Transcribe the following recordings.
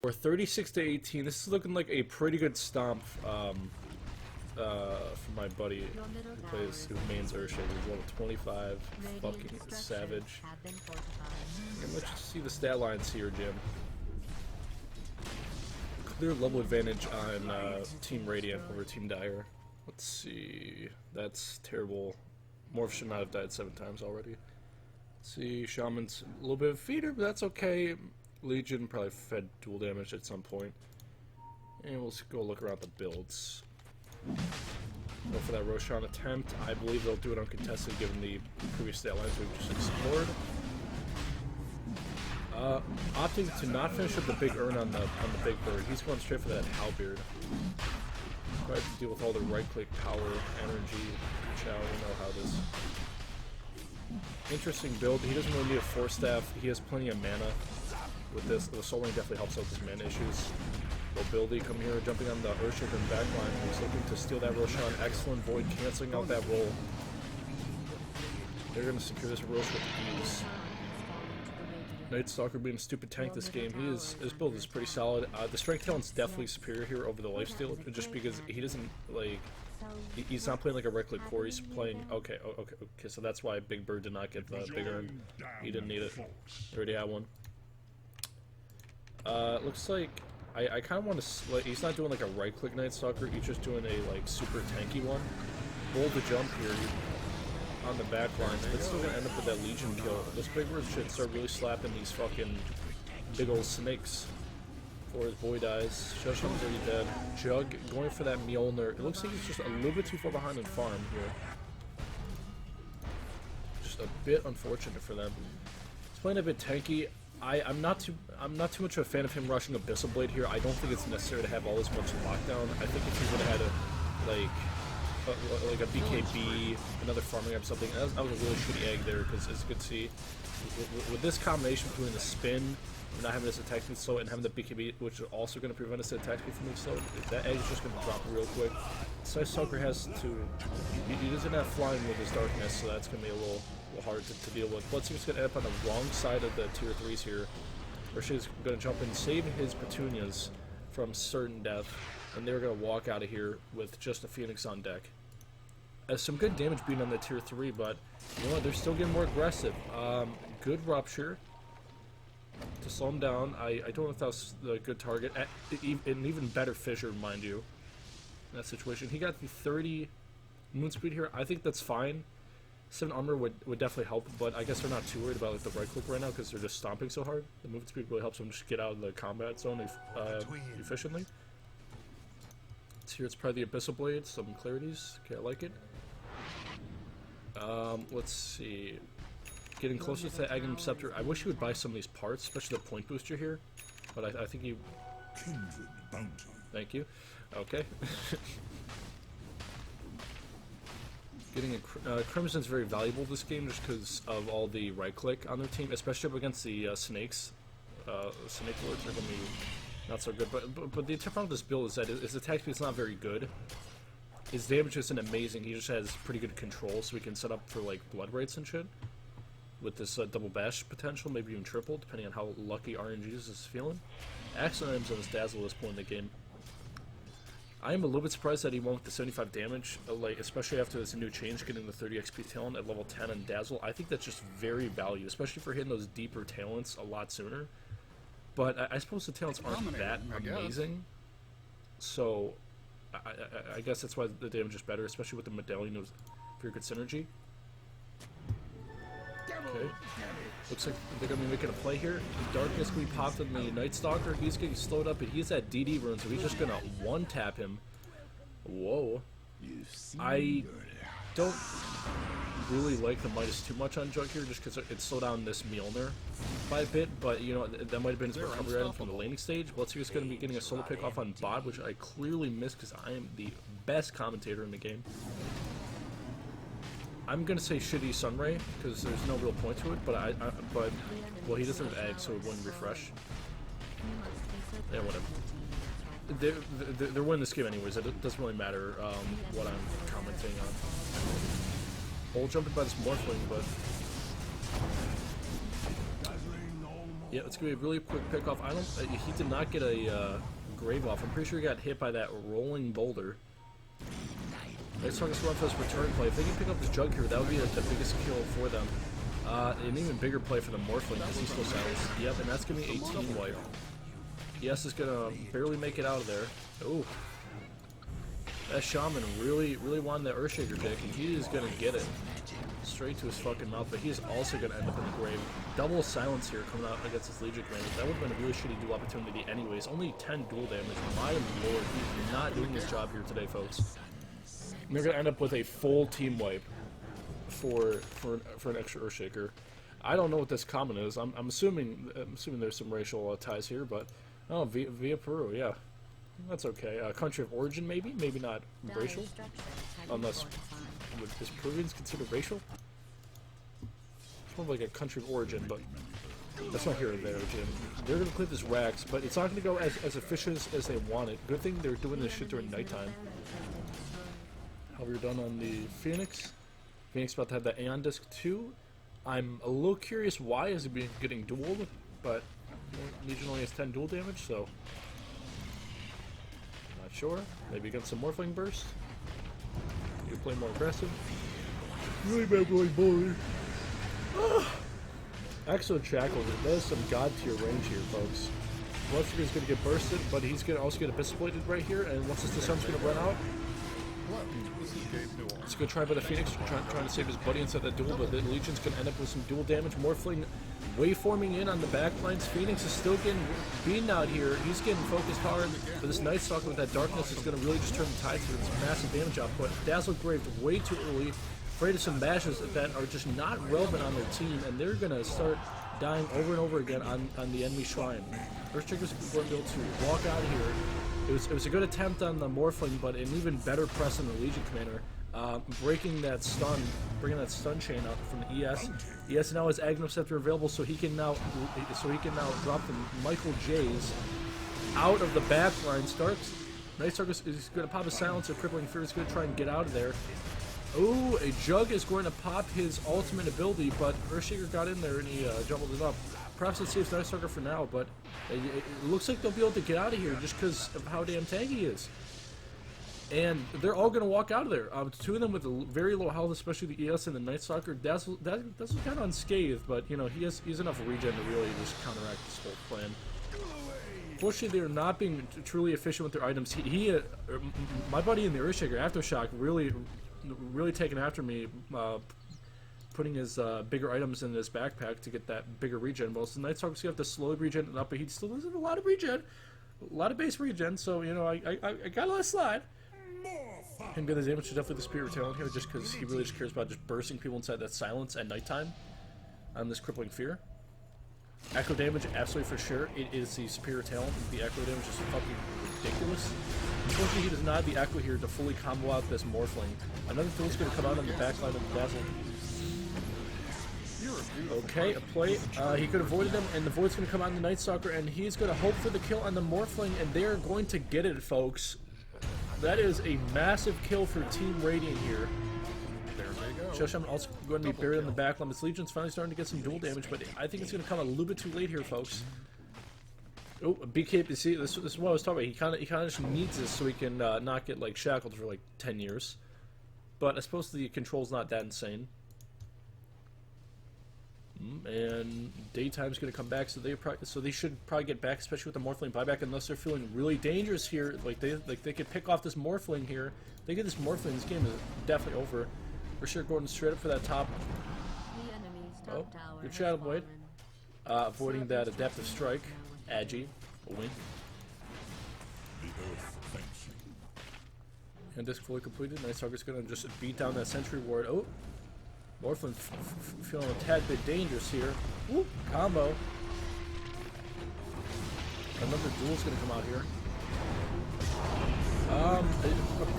We're 36 to 18. This is looking like a pretty good stomp for my buddy who mains Urshield. He's level 25, fucking savage. And let's just see the stat lines here, Jim. Clear level advantage on Team Radiant over Team Dire. Let's see. That's terrible. Morph should not have died 7 times already. Let's see, Shaman's a little bit of feeder, but that's okay. Legion probably fed dual damage at some point. And we'll go look around the builds. Go for that Roshan attempt. I believe they'll do it uncontested given the previous stat lines we've just explored. Opting to not finish up the big urn on the big bird. He's going straight for that halberd. Try to deal with all the right click power, energy, chow, you know how this. Interesting build. He doesn't really need a force staff. He has plenty of mana with this. The Soul Ring definitely helps out with his mana issues. Mobility come here, jumping on the Urshield and backline. He's looking to steal that Roshan. Excellent Void canceling out that roll. They're going to secure this Rosh with ease. Night Stalker being a stupid tank this game. His build is pretty solid. The strength talent's definitely superior here over the lifesteal, just because he doesn't like. He's not playing like a Reckless Core. He's playing. Okay. So that's why Big Bird did not get the big urn. He didn't need it. He already had one. Looks like I kind of want to. Like, he's not doing like a right-click Night Stalker. He's just doing a like super tanky one. Bold to jump here on the back lines, but still gonna end up with that Legion kill. This Big Bird should start really slapping these fucking big old snakes before his boy dies. Shoshan's already dead. Jug going for that Mjolnir. It looks like he's just a little bit too far behind in farm here. Just a bit unfortunate for them. He's playing a bit tanky. I'm not too much of a fan of him rushing Abyssal Blade here. I don't think it's necessary to have all this much lockdown. I think if he would have had a BKB, another farming up something, that was a really shitty egg there, because as you can see, with this combination between the spin, not having this attack speed slow, and having the BKB, which is also going to prevent us attack speed from being slow, that egg is just going to drop real quick. Night Stalker has to, he doesn't have flying with his darkness, so that's going to be a little hard to deal with. Bloodseeker's going to end up on the wrong side of the tier 3s here. Urshild's going to jump in, save his Petunias from certain death, and they're going to walk out of here with just a Phoenix on deck. Some good damage being on the tier 3, but you know what, they're still getting more aggressive. Good Rupture to slow him down. I don't know if that was the good target. An even better Fissure, mind you, in that situation. He got the 30 moon speed here. I think that's fine. 7 armor would definitely help, but I guess they're not too worried about like the right click right now because they're just stomping so hard. The movement speed really helps them just get out of the combat zone efficiently. So here it's probably the Abyssal Blade, some clarities. Okay, I like it. Let's see. Getting closer to the Aghanim Scepter. I wish he would buy some of these parts, especially the point booster here. But I think he... Thank you. Okay. Getting a Crimson's very valuable this game just because of all the right click on their team, especially up against the snakes. Snake lords are going to be not so good. But the problem with this build is that his attack speed is not very good. His damage isn't amazing. He just has pretty good control, so we can set up for like blood rates and shit. With this double bash potential, maybe even triple, depending on how lucky RNGs is feeling. Excellent items on his Dazzle at this point in the game. I am a little bit surprised that he went with the 75 damage, like especially after this new change, getting the 30 XP talent at level 10 on Dazzle. I think that's just very valuable, especially for hitting those deeper talents a lot sooner. But I suppose the talents aren't that amazing, so I guess that's why the damage is better, especially with the medallion of very good synergy. Okay. Looks like they're going to be making a play here. Darkness we popped on the Night Stalker. He's getting slowed up, and he's at DD rune, so he's just going to one-tap him. Whoa. I don't really like the Midas too much on Jug here, just because it slowed down this Mjolnir by a bit, but you know, that might have been his recovery item from the laning stage. Bloodseeker's going to be getting a solo pick off on bot, which I clearly missed because I am the best commentator in the game. I'm gonna say shitty Sunray because there's no real point to it, but well, he doesn't have eggs, so it wouldn't refresh. Yeah, whatever. They're winning this game anyways. It doesn't really matter what I'm commenting on. Whole jumping by this Morphling, but Yeah, it's gonna be a really quick pick off. I don't. He did not get a grave off. I'm pretty sure he got hit by that rolling boulder. Let's talk about this return play. If they can pick up this jug here, that would be like the biggest kill for them. An even bigger play for the Morphling because he's still silenced. Yep, and that's gonna be 18 wipe. Yes is gonna barely make it out of there. Ooh. That Shaman really wanted that Earthshaker pick, and he is gonna get it straight to his fucking mouth, but he is also gonna end up in the grave. Double silence here coming out against this Legion commander. That would have been a really shitty duel opportunity anyways. Only 10 duel damage. My lord, he's not doing his job here today, folks. And they're gonna end up with a full team wipe for an extra Earthshaker. I don't know what this common is. I'm assuming there's some racial ties here, but oh, via Peru, yeah. That's okay. Country of origin, maybe? Maybe not racial? Unless... Is Peruvians considered racial? It's more like a country of origin, but... That's not here or there, Jim. They're going to clear this Rax, but it's not going to go as efficient as they want it. Good thing they're doing this shit during nighttime. However, you're done on the Phoenix. Phoenix about to have that Aeon Disc too. I'm a little curious why is he getting dueled, but Legion only has 10 duel damage, so... Not sure. Maybe against some Morphling Burst. You play more aggressive. Really bad going bully. Exo Shackle, that is some god tier range here, folks. Bloodstream is going to get bursted, but he's going to also get Abyssbladed right here, and once this Disarm's going to run out, it's going to try by the Phoenix, trying to save his buddy inside that duel, but the Legion's going to end up with some duel damage. Morphling waveforming in on the backlines. Phoenix is still getting beaten out here. He's getting focused hard, but this Night Stalker with that darkness is going to really just turn the tides with this massive damage output. Dazzle Graved way too early, afraid of some bashes that are just not relevant on their team, and they're going to start dying over and over again on the enemy shrine. Earthshaker's going to be able to walk out of here. It was a good attempt on the Morphling, but an even better press on the Legion Commander. Breaking that stun, bringing that stun chain up from the ES. ES now has Aghanim Scepter available, so he can now drop the Michael J's out of the back line. Night Stalker is going to pop a silencer, crippling fear. Is going to try and get out of there. Ooh, a Jug is going to pop his ultimate ability, but Earthshaker got in there and he jumbled it up. Perhaps it saves Night Stalker for now, but it looks like they'll be able to get out of here just because of how damn tanky he is. And they're all going to walk out of there. Two of them with very low health, especially the ES and the Night Stalker. That's kind of unscathed, but you know he has enough regen to really just counteract this whole plan. Fortunately, they're not being truly efficient with their items. My buddy in the Earthshaker Aftershock really taking after me, putting his bigger items in his backpack to get that bigger regen. Well, so Night Stalker's gonna have to slowly regen it up, but he still loses a lot of regen, a lot of base regen. So you know, I gotta let it slide. Him getting the damage is definitely the Superior Talent here, just because he really just cares about just bursting people inside that silence at nighttime on this crippling fear. Echo damage, absolutely for sure. It is the Superior Talent. The Echo damage is fucking ridiculous. Unfortunately, he does not have the Echo here to fully combo out this Morphling. Another duel's going to come out on the backline of the Dazzle. Okay, a play. He could have avoided them, and the Void's going to come out on the Night Stalker, and he's going to hope for the kill on the Morphling, and they are going to get it, folks. That is a massive kill for Team Radiant here. There they go. Shoshaman also going to be buried on the backline. This Legion's finally starting to get some dual damage, but I think it's going to come a little bit too late here, folks. Oh, BK, see, this is what I was talking about. He kind of just needs this so he can not get like shackled for like 10 years. But I suppose the control's not that insane. And Daytime's going to come back, so they should probably get back, especially with the Morphling buyback, unless they're feeling really dangerous here. Like they could pick off this Morphling here. If they get this Morphling, this game is definitely over. We're sure going straight up for that top. Oh, good Shadow Blade. Avoiding that Adaptive Strike. Agi, a win. And disc fully completed. Night Stalker's going to just beat down that Sentry Ward. Oh, Morphling feeling a tad bit dangerous here. Whoop, combo. Another duel's going to come out here. A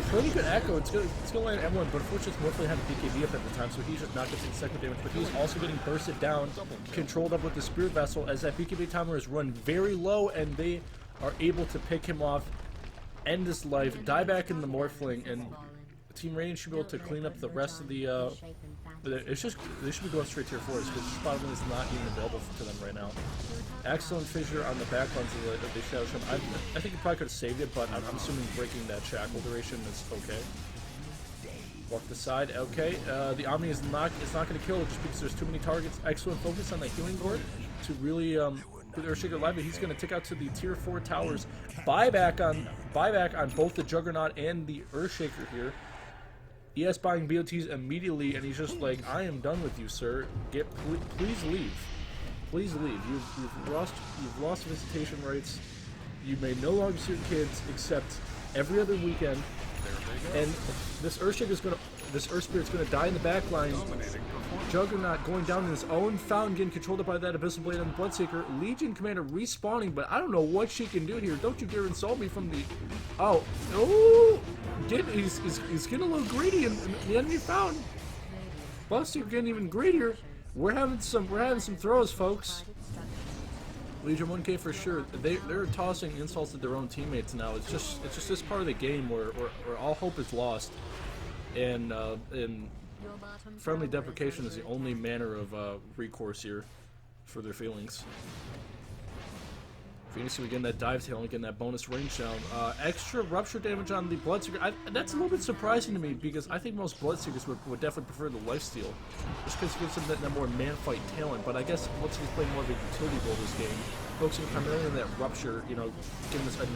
pretty good Echo. It's going to land M1, but unfortunately Morphling had a BKB up at the time, so he's just not getting second damage. But he's also getting bursted down, controlled up with the Spirit Vessel, as that BKB timer is run very low, and they are able to pick him off, end his life, die back in the Morphling, and Team Radiant should be able to clean up the rest of the. It's just they should be going straight tier 4s because Spot is not even available to them right now. Excellent fissure on the back lines of the Shadow Shrimp. I think you probably could have saved it, but I'm assuming breaking that shackle duration is okay. Walk the side. Okay, the Omni is not going to kill it just because there's too many targets. Excellent focus on the healing board to really get Earthshaker alive. But he's going to take out to the tier 4 towers. Buyback on both the Juggernaut and the Earthshaker here. ES buying BOTs immediately, and he's just like, I am done with you, sir. Please leave. Please leave. You've lost visitation rights. You may no longer see your kids except every other weekend. And this Earthshaker's gonna, this Earth Spirit's gonna die in the back line. Juggernaut going down in his own fountain, getting controlled by that Abyssal Blade on the Bloodseeker. Legion Commander respawning, but I don't know what she can do here. Don't you dare insult me from the... Oh! He's getting a little greedy in the enemy fountain. Bloodseeker getting even greedier. We're having some throws, folks. Legion 1K for sure. They're tossing insults at their own teammates now. It's just this part of the game where all hope is lost, and friendly deprecation is the only manner of recourse here for their feelings. Phoenix will be getting that dive tail and getting that bonus range down. Extra rupture damage on the Bloodseeker. That's a little bit surprising to me because I think most Bloodseekers would definitely prefer the lifesteal, just because it gives them that more man-fight talent. But I guess Bloodseeker's playing more of a utility role this game, focusing primarily on that rupture, you know, giving this item